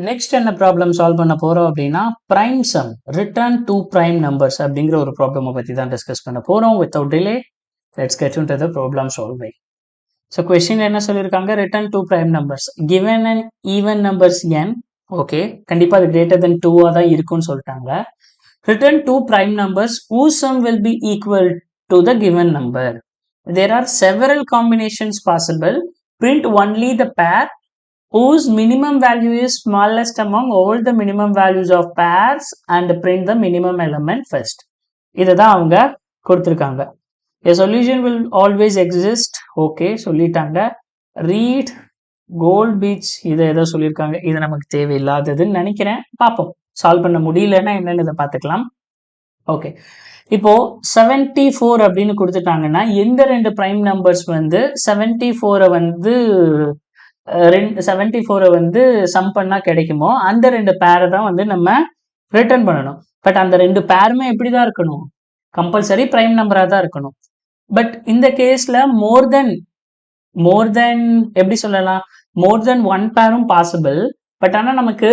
Next என்ன problem solve பண்ண போறோம் அப்படின்னா prime sum return two prime numbers அப்படிங்கிற ஒரு ப்ராப்ளமை பத்தி தான் டிஸ்கஸ் பண்ண போறோம். Without delay let's get into the problem solving. So question என்ன சொல்லியிருக்காங்க, return two prime numbers given and even numbers n. Okay, கண்டிப்பா அது கிரேட்டர் தென் 2 தான் இருக்கும்னு சொல்லிட்டாங்க. Return two prime numbers whose sum will be equal to the given number. There are several combinations possible. Print only the pair whose minimum value is smallest among all the minimum values of pairs and print the minimum element first. இதுதான் அவங்க கொடுத்திருக்காங்க. A solution will always exist. Okay சொல்லிட்டாங்க. Read gold beach இதை ஏதோ சொல்லியிருக்காங்க, இது நமக்கு தேவையில்லாததுன்னு நினைக்கிறேன். பார்ப்போம், சால்வ் பண்ண முடியலன்னா என்னன்னு இதை பார்த்துக்கலாம். ஓகே, இப்போ 74 அப்படின்னு கொடுத்துட்டாங்கன்னா எந்த ரெண்டு பிரைம் நம்பர்ஸ் வந்து 74 வந்து 74 வந்து சம் பண்ணா கிடைக்குமோ அந்த ரெண்டு பேரை தான் வந்து நம்ம ரிட்டர்ன் பண்ணணும். பட் அந்த ரெண்டு பேருமே எப்படிதான் இருக்கணும், கம்பல்சரி பிரைம் நம்பரா தான் இருக்கணும். பட் இந்த கேஸ்ல மோர் தென் எப்படி சொல்லலாம், மோர் தென் ஒன் பேரும் பாசிபிள். பட் ஆனா நமக்கு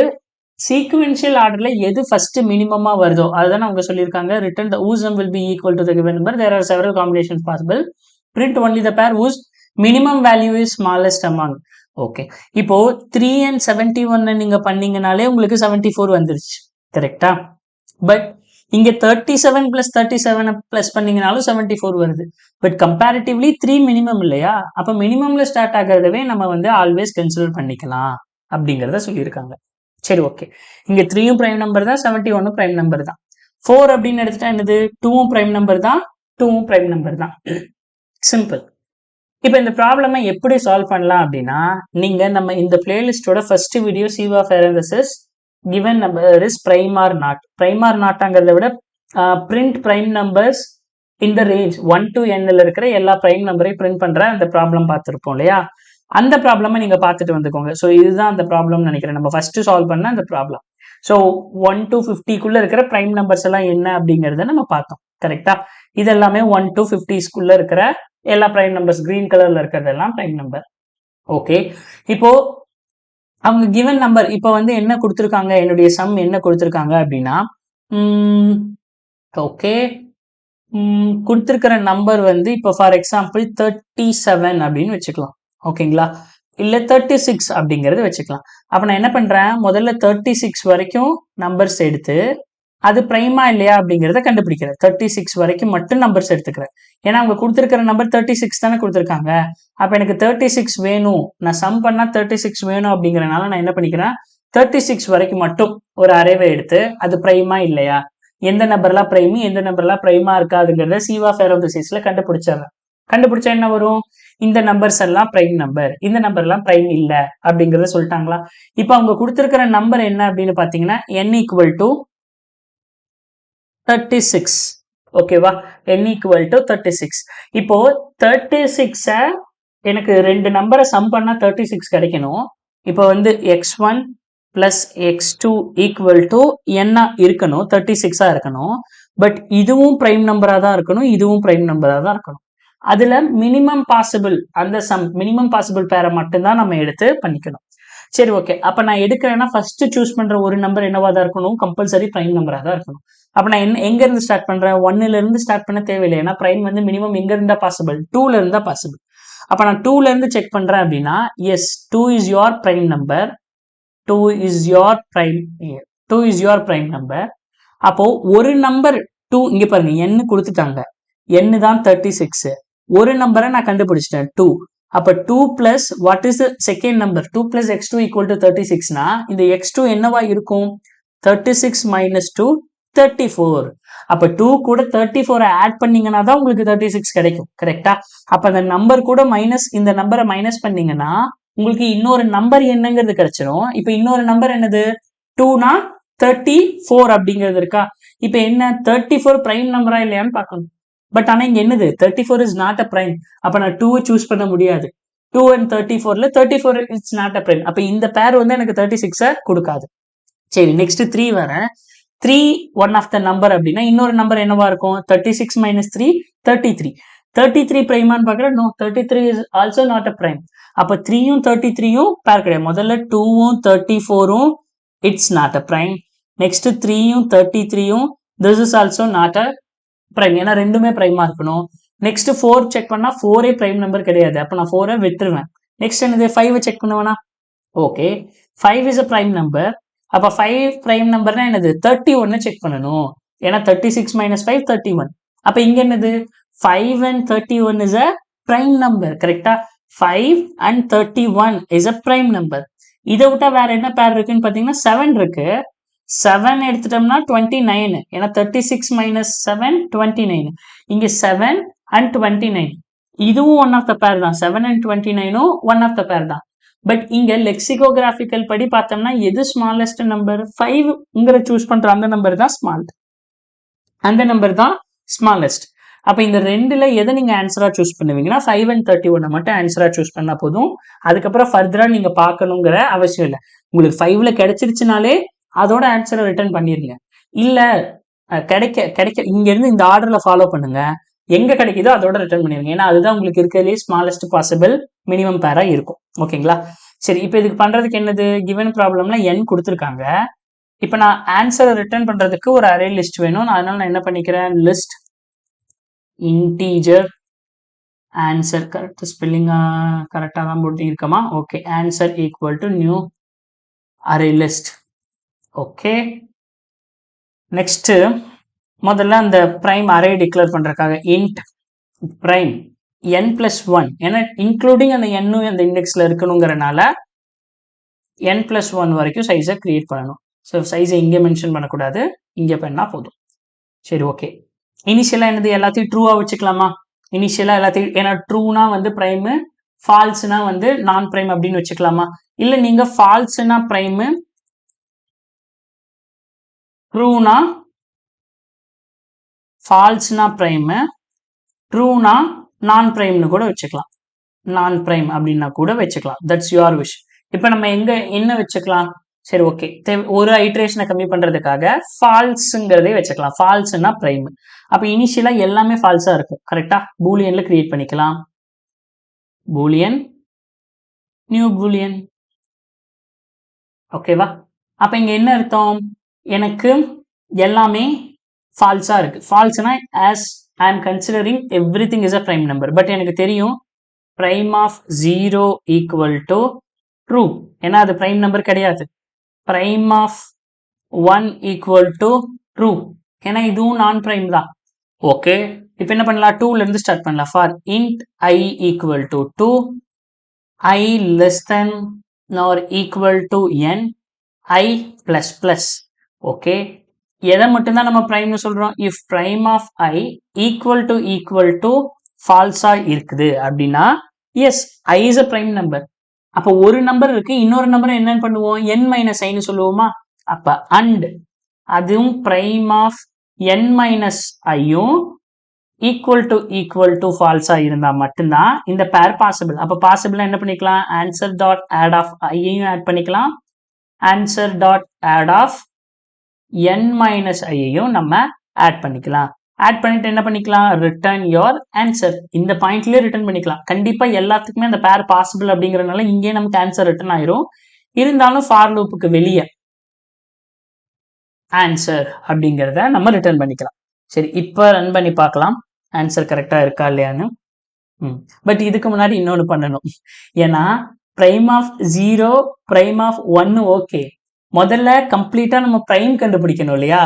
சீக்வென்ஷியல் ஆர்டர்ல எது ஃபர்ஸ்ட் மினிமமா வருதோ அதுதான் அவங்க சொல்லியிருக்காங்க. Return the whose sum will be equal to the given number. There are several combinations possible. Print only the pair whose minimum value is smallest among. Okay, இப்போ 3 and 71 நீங்க பண்ணீங்கனாலே உங்களுக்கு 74 வந்துருச்சு, கரெக்டா? பட் இங்க 37 பிளஸ் 37 பிளஸ் பண்ணீங்கனாலும் 74 வருது. But comparatively 3 minimum இல்லையா, அப்ப மினிமம்ல start ஆகிறதவே நம்ம வந்து ஆல்வேஸ் கன்சிடர் பண்ணிக்கலாம் அப்படிங்கிறத சொல்லியிருக்காங்க. சரி, ஓகே, இங்க 3யும் பிரைம் நம்பர் தான், 71 பிரைம் நம்பர் தான். 4 அப்படின்னு எடுத்துட்டா என்னது, 2வும் பிரைம் நம்பர் தான், 2வும் பிரைம் நம்பர் தான். சிம்பிள். இப்போ இந்த ப்ராப்ளமை எப்படி சால்வ் பண்ணலாம் அப்படின்னா, நீங்க நம்ம இந்த பிளேலிஸ்டோட first video C of parenthesis given number is prime or not. prime or notங்கிறத விட print prime numbers in the range 1 to n ல இருக்கிற எல்லா பிரைம் நம்பரையும் பிரிண்ட் பண்ற அந்த ப்ராப்ளம் பார்த்துருப்போம் இல்லையா, அந்த ப்ராப்ளமை நீங்க பார்த்துட்டு வந்துக்கோங்க. ஸோ இதுதான் அந்த ப்ராப்ளம் நினைக்கிறேன், நம்ம ஃபர்ஸ்ட் சால்வ் பண்ண அந்த ப்ராப்ளம். ஸோ 1 to 50க்குள்ள இருக்கிற பிரைம் நம்பர்ஸ் எல்லாம் என்ன அப்படிங்கறத நம்ம பார்த்தோம், கரெக்டா? இது எல்லாமே 1 to 50க்குள்ள இருக்கிற எல்லா பிரைம் நம்பர்ஸ், கிரீன் கலர்ல இருக்கிறதெல்லாம் பிரைம் நம்பர். ஓகே, இப்போ அவங்க கிவன் நம்பர் இப்போ வந்து என்ன கொடுத்துருக்காங்க, என்னுடைய சம் என்ன கொடுத்துருக்காங்க அப்படின்னா, ஓகே, கொடுத்துருக்கிற நம்பர் வந்து இப்போ ஃபார் எக்ஸாம்பிள் 37 அப்படின்னு வச்சுக்கலாம், ஓகேங்களா? இல்லை 36 அப்படிங்கிறது வச்சுக்கலாம். அப்போ நான் என்ன பண்றேன், முதல்ல 36 வரைக்கும் நம்பர்ஸ் எடுத்து அது பிரைமா இல்லையா அப்படிங்கிறத கண்டுபிடிக்கிறேன். 36 வரைக்கும் மட்டும் நம்பர்ஸ் எடுத்துக்கிறேன். ஏன்னா அவங்க கொடுத்துருக்கிற நம்பர் 36 தானே கொடுத்துருக்காங்க. அப்ப எனக்கு 36 வேணும், நான் சம் பண்ணா 36 வேணும் அப்படிங்கறனால நான் என்ன பண்ணிக்கிறேன், 36 வரைக்கும் மட்டும் ஒரு அரேவை எடுத்து அது பிரைமா இல்லையா, எந்த நம்பர்லாம் பிரைமி எந்த நம்பர்லாம் பிரைமா இருக்காதுங்கிறத C of parenthesisல கண்டுபிடிச்சிடுறேன். கண்டுபிடிச்சா என்ன வரும், இந்த நம்பர்ஸ் எல்லாம் பிரைம் நம்பர், இந்த நம்பர் எல்லாம் பிரைம் இல்ல அப்படிங்கறத சொல்லிட்டாங்களா. இப்ப அவங்க கொடுத்துருக்கிற நம்பர் என்ன அப்படின்னு பாத்தீங்கன்னா n equal to 36. ஓகேவா, n equal to 36. இப்போ 36 எனக்கு ரெண்டு நம்பரை சம் பண்ணா 36 கிடைக்கணும். இப்போ வந்து x1 plus x2 equal to n இருக்கணும், 36 இருக்கணும். பட் இதுவும் பிரைம் நம்பரா தான் இருக்கணும், இதுவும் பிரைம் நம்பரா தான் இருக்கணும். அதுல மினிமம் பாசிபிள், அந்த சம் மினிமம் பாசிபிள் பேரை மட்டும்தான் நம்ம எடுத்து பண்ணிக்கணும். சரி, ஓகே, அப்ப நான் எடுக்கிறேன்னா ஃபர்ஸ்ட் சூஸ் பண்ற ஒரு நம்பர் என்னவா தான் இருக்கணும், கம்பல்சரி பிரைம் நம்பரா தான் இருக்கணும். அப்ப நான் எங்க இருந்து ஸ்டார்ட் பண்றேன், 1ல இருந்து ஸ்டார்ட் பண்ண தேவையில்லை. ஏன்னா பிரைம் வந்து மினிமம் எங்க இருந்தா பாசிபிள், 2ல இருந்தா பாசிபிள். அப்ப நான் 2ல இருந்து செக் பண்றேன் அப்படின்னா yes 2 is your prime number, 2 is your prime number. அப்போ ஒரு நம்பர் 2, இங்க பாருங்க n கொடுத்துட்டாங்க, n தான் 36, ஒரு நம்பரை நான் கண்டுபிடிச்சிட்டேன் 2. அப்ப 2 plus what is the second number, 2 plus x2 equal to 36னா இந்த x2 என்னவா இருக்கும், 36 மைனஸ் 2 34. அப்ப 2 கூட 34 ஆட் பண்ணீங்கன்னா தான் உங்களுக்கு 36 கிடைக்கும், கரெக்டா? அப்ப அந்த நம்பர் கூட மைனஸ், இந்த நம்பரை மைனஸ் பண்ணீங்கன்னா உங்களுக்கு இன்னொரு நம்பர் என்னங்கிறது கிடைச்சிடும். இப்ப இன்னொரு நம்பர் என்னது, 2னா 34 அப்படிங்கிறது இருக்கா. இப்ப என்ன 34 பிரைம் நம்பரா இல்லையான்னு பார்க்கணும். பட் ஆனா இங்க என்னது, 34 இஸ் நாட் அ பிரைம். அப்ப நான் 2 சூஸ் பண்ண முடியாது. 2 and 34ல 34 it's not a prime. அப்ப இந்த பேர் வந்து எனக்கு 36 கொடுக்காது. சரி, நெக்ஸ்ட் 3 வரேன். 3 ஒன் ஆஃப் த நம்பர் அப்படின்னா இன்னொரு நம்பர் என்னவா இருக்கும், 36 minus 3 33. 33 பிரைமான்னு பாக்குறேன், no, 33 is also not a prime. அப்ப 3யும் 33யும் பேர் கிடையாது. முதல்ல 2வும் 34ம் it's not a prime. Next 3யும் 33யும் this is also not a prime, ஏன்னா ரெண்டுமே பிரைமா இருக்கணும். நெக்ஸ்ட் 4 செக் பண்ணா 4ஏ பிரைம் நம்பர் கிடையாது, அப்ப நான் 4 விட்டுருவேன். நெக்ஸ்ட் என்னது 5 செக் பண்ணுவேனா, okay 5 is a prime number. அப்ப 5 பிரைம் நம்பர்னா என்னது 31 செக் பண்ணணும், ஏன்னா 36 - 5 31. அப்ப இங்க என்னது 5 and 31 is a prime number, கரெக்டா? 5 and 31 is a prime number. இதை விட்டா வேற என்ன பேர் இருக்குன்னு பாத்தீங்கன்னா 7 இருக்கு. 7 எடுத்துட்டோம்னா 29, ஏன்னா 36 - 7 29. இங்க 7 and 29 இதுவும் ஒன் ஆஃப் த பேர் தான். 7 and 29ம் ஒன் ஆஃப் த பேர் தான். பட் இங்க லெக்சிகோகிராபிக்கல் படி பார்த்தோம்னா எது ஸ்மாலஸ்ட் நம்பர், 5ங்கிற சூஸ் பண்ற அந்த நம்பர் தான் ஸ்மால், அந்த நம்பர் தான் ஸ்மாலஸ்ட். அப்ப இந்த ரெண்டுல எதை நீங்க ஆன்சரா சூஸ் பண்ணுவீங்கன்னா 5 and 31 மட்டும் ஆன்சரா சூஸ் பண்ணா போதும். அதுக்கப்புறம் ஃபர்தரா நீங்க பார்க்கணுங்கிற அவசியம் இல்லை. உங்களுக்கு 5ல கிடைச்சிருச்சுனாலே அதோட ஆன்சரை ரிட்டர்ன் பண்ணிருங்க. இல்ல கிடைக்க இங்க இருந்து இந்த ஆர்டர்ல ஃபாலோ பண்ணுங்க, எங்க கிடைக்குதோ அதோட ரிட்டர்ன் பண்ணிருங்க, ஏன்னா அதுதான் உங்களுக்கு இருக்கிறதுலே ஸ்மாலஸ்ட் பாசிபிள் மினிமம் பேரா இருக்கும். ஓகேங்களா? சரி, இப்போ இதுக்கு பண்றதுக்கு என்னது, கிவன் ப்ராப்ளம்ல n கொடுத்துருக்காங்க. இப்போ நான் ஆன்சரை ரிட்டர்ன் பண்றதுக்கு ஒரு அரே லிஸ்ட் வேணும். அதனால நான் என்ன பண்ணிக்கிறேன், list integer answer, correct spelling கரெக்டா தான் போட்டு இருக்கமா, okay, answer equal to new array list. Okay, next முதல்ல அந்த பிரைம் அரே டிக்ளேர் பண்றதுக்காக இன்ட் பிரைம் n+1, ஏன்னா இன்க்ளூடிங் அந்த n அந்த இண்டெக்ஸ்ல இருக்கணுங்கிறனால n+1 வரைக்கும் சைஸை கிரியேட் பண்ணணும். ஸோ சைஸை இங்கே மென்ஷன் பண்ணக்கூடாது, இங்கே பண்ணா போதும். சரி, ஓகே. இனிஷியலா என்னது எல்லாத்தையும் ட்ரூவா வச்சுக்கலாமா, இனிஷியலா எல்லாத்தையும், ஏன்னா ட்ரூனா வந்து பிரைமு, ஃபால்ஸ்னா வந்து நான் பிரைம் அப்படின்னு வச்சுக்கலாமா? இல்ல நீங்க ஃபால்ஸ்னா பிரைமு, ட்ரூனா ஃபால்ஸ்னா பிரைமு, ட்ரூனா நான் பிரைம்னு கூட வச்சுக்கலாம், நான் பிரைம் அப்படின்னா கூட வச்சுக்கலாம், தட்ஸ் யுவர் விஷ். இப்போ நம்ம எங்க என்ன வச்சுக்கலாம், சரி ஓகே, ஒரு ஐட்ரேஷனை கம்மி பண்றதுக்காக ஃபால்ஸ்ங்கிறதே வச்சுக்கலாம், ஃபால்ஸ்னா பிரைம். அப்ப இனிஷியலா எல்லாமே ஃபால்ஸா இருக்கும், கரெக்டா? பூலியன்ல கிரியேட் பண்ணிக்கலாம், பூலியன் நியூ பூலியன், ஓகேவா? அப்ப இங்க என்ன அர்த்தம், எனக்கு எல்லாமே ஃபால்ஸா இருக்கு. ஃபால்ஸ்னா as I am considering everything is a prime number, but எனக்கு தெரியும் prime of 0 equal to true, ஏன்னா அது prime number கிடையாது. prime of 1 equal to true, ஏன்னா இதுவும் நான் prime தான். ஓகே, இப்போ என்ன பண்ணலாம், 2ல இருந்து ஸ்டார்ட் பண்ணலாம். for int I equal to 2, I less than or equal to n, I plus plus. Okay, எதை மட்டும்தான் நம்ம பிரைம்னு சொல்றோம், if prime of I equal to ஃபால்ஸா இருக்குது அப்படின்னா yes, I is a prime number. அப்போ ஒரு நம்பர் இருக்கு, இன்னொரு நம்பர் என்ன பண்ணுவோம், n - i சொல்லுவோமா? அப்ப and அதுவும் பிரைம் ஆஃப் n - iயும் equal to ஃபால்ஸா இருந்தா மட்டும்தான் இந்த பேர் பாசிபிள். அப்ப பாசிபிள் என்ன பண்ணிக்கலாம், ஆன்சர் டாட் ஆட் ஆஃப் ஐயையும் ஆட் பண்ணிக்கலாம், answer dot add of n - ஐயையும் நம்ம ஆட் பண்ணிக்கலாம். ஆட் பண்ணிட்டு என்ன பண்ணிக்கலாம், ரிட்டர்ன் யோர் ஆன்சர். இந்த பாயிண்ட்லயே ரிட்டர்ன் பண்ணிக்கலாம். கண்டிப்பா எல்லாத்துக்குமே அந்த பேர் பாசிபிள் அப்படிங்கறதுனால இங்கே நமக்கு ஆன்சர் ரிட்டர்ன் ஆயிரும். இருந்தாலும் ஃபார் லூப்புக்கு வெளியே ஆன்சர் அப்படிங்கிறத நம்ம ரிட்டர்ன் பண்ணிக்கலாம். சரி, இப்போ ரன் பண்ணி பார்க்கலாம் ஆன்சர் கரெக்டா இருக்கா இல்லையான்னு. பட் இதுக்கு முன்னாடி இன்னொன்று பண்ணணும், ஏன்னா prime of 0 prime of 1 okay, முதல்ல கம்ப்ளீட்டா நம்ம பிரைம் கண்டுபிடிக்கணும் இல்லையா?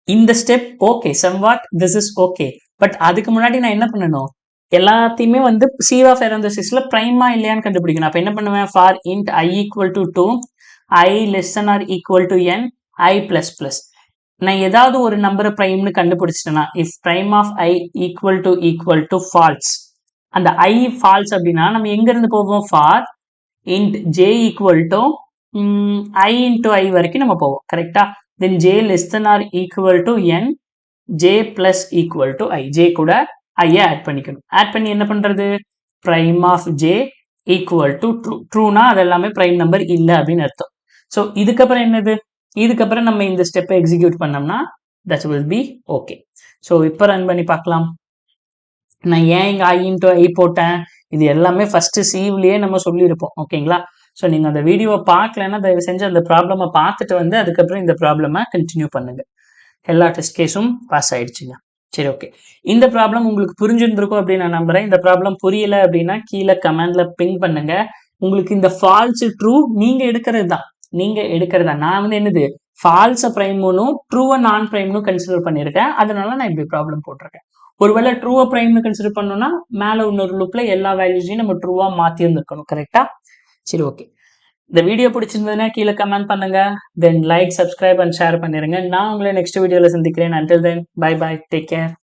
இந்த step okay, somewhat this is okay. But அதுக்கு முன்னாடி நான் என்ன பண்ணணும், எல்லாத்தையுமே வந்து சீவ் ஆஃப் எரந்தசிஸ்ல பிரைமா இல்லையான்னு கண்டுபிடிக்கணும். அப்ப என்ன பண்ணுவேன், for int I equal to 2, I less than or equal to n, I plus plus. நான் ஏதாவது ஒரு நம்பரை பிரைம்னு கண்டுபிடிச்சிட்டேன்னா, if prime of I equal to false, அந்த I ஃபால்ஸ் அப்படின்னா நம்ம எங்க இருந்து போவோம், for int j equal to I into I வரைக்கும் நம்ம போவோம், கரெக்டா? தென் j less than or equal to n, j plus equal to I, j கூட I ஆட் பண்ணிக்கணும். ஆட் பண்ணி என்ன பண்றது, prime of j equal to true. ட்ரூனா அது எல்லாமே பிரைம் நம்பர் இல்லை அப்படின்னு அர்த்தம். ஸோ இதுக்கப்புறம் என்னது, இதுக்கப்புறம் நம்ம இந்த ஸ்டெப்பை எக்ஸிக்யூட் பண்ணோம்னா that will be okay. So இப்போ ரன் பண்ணி பார்க்கலாம். நான் ஏன் இங்க I into I போட்டேன், இது எல்லாமே ஃபர்ஸ்ட் சீவ்லயே நம்ம சொல்லியிருப்போம், ஓகேங்களா? ஸோ நீங்கள் அந்த வீடியோவை பார்க்கலன்னா தயவு செஞ்சு அந்த ப்ராப்ளமை பார்த்துட்டு வந்து அதுக்கப்புறம் இந்த ப்ராப்ளமை கண்டினியூ பண்ணுங்கள். எல்லா டெஸ்ட் கேஸும் பாஸ் ஆயிடுச்சுங்க. சரி, ஓகே. இந்த ப்ராப்ளம் உங்களுக்கு புரிஞ்சிருந்திருக்கும் அப்படின்னு நான் நம்புறேன். இந்த ப்ராப்ளம் புரியல அப்படின்னா கீழே கமெண்ட்ல பிங் பண்ணுங்க. உங்களுக்கு இந்த ஃபால்ஸ் ட்ரூ நீங்க எடுக்கிறது தான். நான் வந்து என்னது ஃபால்ஸை பிரைம்னும் ட்ரூவை நான் பிரைம்னு கன்சிடர் பண்ணியிருக்கேன். அதனால நான் இப்படி ப்ராப்ளம் போட்டிருக்கேன். ஒருவேளை ட்ரூவை பிரைம்னு கன்சிடர் பண்ணோம்னா மேல இன்னொரு லூப்ல எல்லா வேல்யூஸையும் நம்ம ட்ரூவா மாத்தி இருந்திருக்கணும். கரெக்டா? சரி, ஓகே. இந்த வீடியோ பிடிச்சிருந்ததுன்னா கீழே கமெண்ட் பண்ணுங்க. Then like, subscribe and share பண்ணிருங்க. நான் உங்களை நெக்ஸ்ட் வீடியோல சந்திக்கிறேன். until then, bye bye, take care.